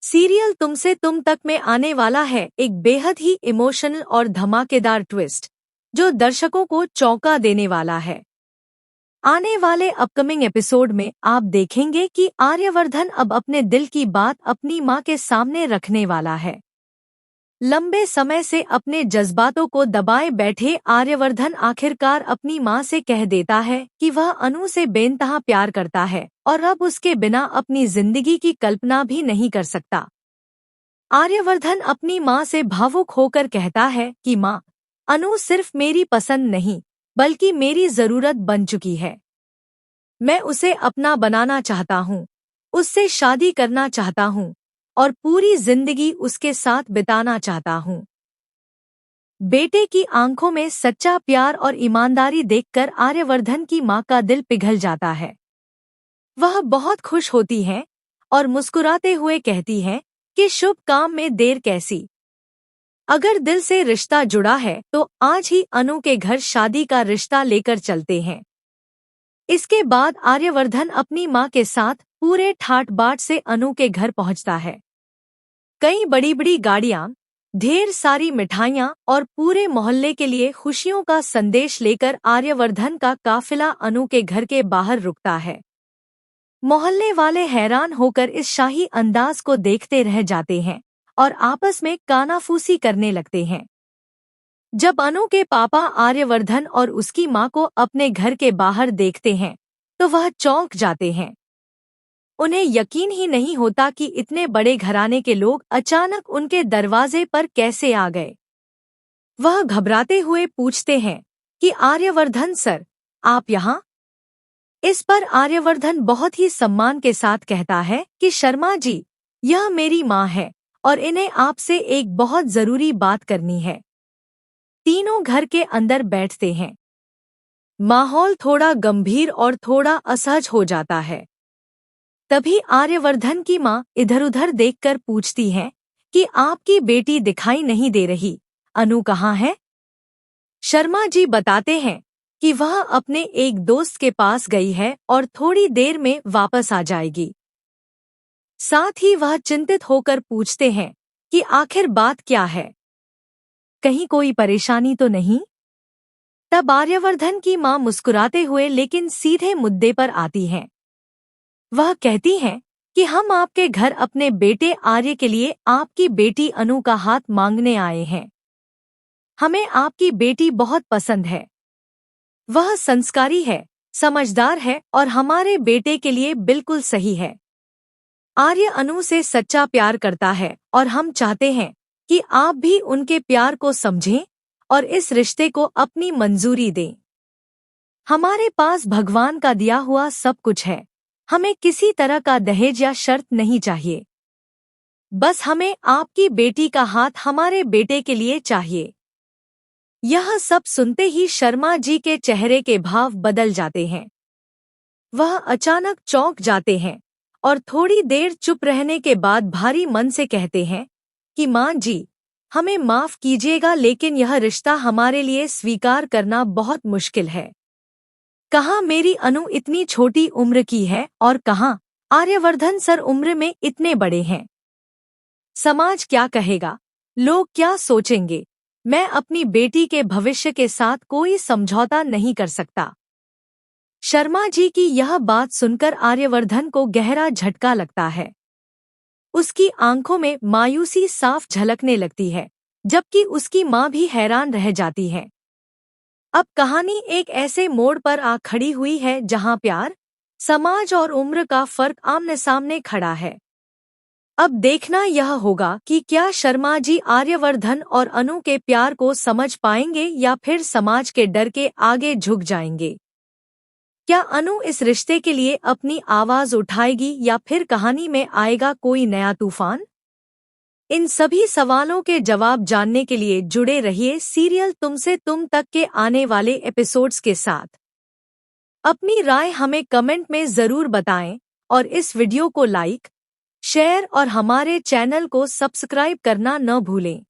Serial तुमसे तुम तक में आने वाला है एक बेहद ही इमोशनल और धमाकेदार ट्विस्ट, जो दर्शकों को चौंका देने वाला है। आने वाले अपकमिंग एपिसोड में आप देखेंगे कि आर्यवर्धन अब अपने दिल की बात अपनी मां के सामने रखने वाला है। लंबे समय से अपने जज्बातों को दबाए बैठे आर्यवर्धन आखिरकार अपनी मां से कह देता है कि वह अनु से बेइंतहा प्यार करता है और अब उसके बिना अपनी जिंदगी की कल्पना भी नहीं कर सकता। आर्यवर्धन अपनी मां से भावुक होकर कहता है कि मां, अनु सिर्फ मेरी पसंद नहीं बल्कि मेरी जरूरत बन चुकी है। मैं उसे अपना बनाना चाहता हूँ, उससे शादी करना चाहता हूँ और पूरी जिंदगी उसके साथ बिताना चाहता हूँ। बेटे की आंखों में सच्चा प्यार और ईमानदारी देखकर आर्यवर्धन की मां का दिल पिघल जाता है। वह बहुत खुश होती हैं और मुस्कुराते हुए कहती हैं कि शुभ काम में देर कैसी। अगर दिल से रिश्ता जुड़ा है तो आज ही अनु के घर शादी का रिश्ता लेकर चलते हैं। इसके बाद आर्यवर्धन अपनी मां के साथ पूरे ठाट बाट से अनु के घर पहुंचता है। कई बड़ी बड़ी गाड़ियां, ढेर सारी मिठाइयां और पूरे मोहल्ले के लिए खुशियों का संदेश लेकर आर्यवर्धन का काफिला अनु के घर के बाहर रुकता है। मोहल्ले वाले हैरान होकर इस शाही अंदाज को देखते रह जाते हैं और आपस में कानाफूसी करने लगते हैं। जब अनु के पापा आर्यवर्धन और उसकी मां को अपने घर के बाहर देखते हैं तो वह चौंक जाते हैं। उन्हें यकीन ही नहीं होता कि इतने बड़े घराने के लोग अचानक उनके दरवाजे पर कैसे आ गए। वह घबराते हुए पूछते हैं कि आर्यवर्धन सर, आप यहाँ? इस पर आर्यवर्धन बहुत ही सम्मान के साथ कहता है कि शर्मा जी, यह मेरी माँ है और इन्हें आपसे एक बहुत जरूरी बात करनी है। तीनों घर के अंदर बैठते हैं। माहौल थोड़ा गंभीर और थोड़ा असहज हो जाता है। तभी आर्यवर्धन की मां इधर-उधर देखकर पूछती है कि आपकी बेटी दिखाई नहीं दे रही, अनु कहाँ है? शर्मा जी बताते हैं कि वह अपने एक दोस्त के पास गई है और थोड़ी देर में वापस आ जाएगी। साथ ही वह चिंतित होकर पूछते हैं कि आखिर बात क्या है, कहीं कोई परेशानी तो नहीं? तब आर्यवर्धन की मां मुस्कुराते हुए लेकिन सीधे मुद्दे पर आती हैं। वह कहती हैं कि हम आपके घर अपने बेटे आर्य के लिए आपकी बेटी अनु का हाथ मांगने आए हैं। हमें आपकी बेटी बहुत पसंद है। वह संस्कारी है, समझदार है और हमारे बेटे के लिए बिल्कुल सही है। आर्य अनु से सच्चा प्यार करता है और हम चाहते हैं कि आप भी उनके प्यार को समझें और इस रिश्ते को अपनी मंजूरी दें। हमारे पास भगवान का दिया हुआ सब कुछ है। हमें किसी तरह का दहेज या शर्त नहीं चाहिए। बस हमें आपकी बेटी का हाथ हमारे बेटे के लिए चाहिए। यह सब सुनते ही शर्मा जी के चेहरे के भाव बदल जाते हैं। वह अचानक चौंक जाते हैं और थोड़ी देर चुप रहने के बाद भारी मन से कहते हैं कि मां जी, हमें माफ कीजिएगा लेकिन यह रिश्ता हमारे लिए स्वीकार करना बहुत मुश्किल है। कहाँ मेरी अनु इतनी छोटी उम्र की है और कहाँ आर्यवर्धन सर उम्र में इतने बड़े हैं। समाज क्या कहेगा, लोग क्या सोचेंगे? मैं अपनी बेटी के भविष्य के साथ कोई समझौता नहीं कर सकता। शर्मा जी की यह बात सुनकर आर्यवर्धन को गहरा झटका लगता है। उसकी आंखों में मायूसी साफ झलकने लगती है, जबकि उसकी मां भी हैरान रह जाती है। अब कहानी एक ऐसे मोड़ पर आ खड़ी हुई है जहां प्यार, समाज और उम्र का फर्क आमने सामने खड़ा है। अब देखना यह होगा कि क्या शर्मा जी आर्यवर्धन और अनु के प्यार को समझ पाएंगे या फिर समाज के डर के आगे झुक जाएंगे। क्या अनु इस रिश्ते के लिए अपनी आवाज उठाएगी या फिर कहानी में आएगा कोई नया तूफान? इन सभी सवालों के जवाब जानने के लिए जुड़े रहिए सीरियल तुमसे तुम तक के आने वाले एपिसोड्स के साथ। अपनी राय हमें कमेंट में जरूर बताएं और इस वीडियो को लाइक, शेयर और हमारे चैनल को सब्सक्राइब करना न भूलें।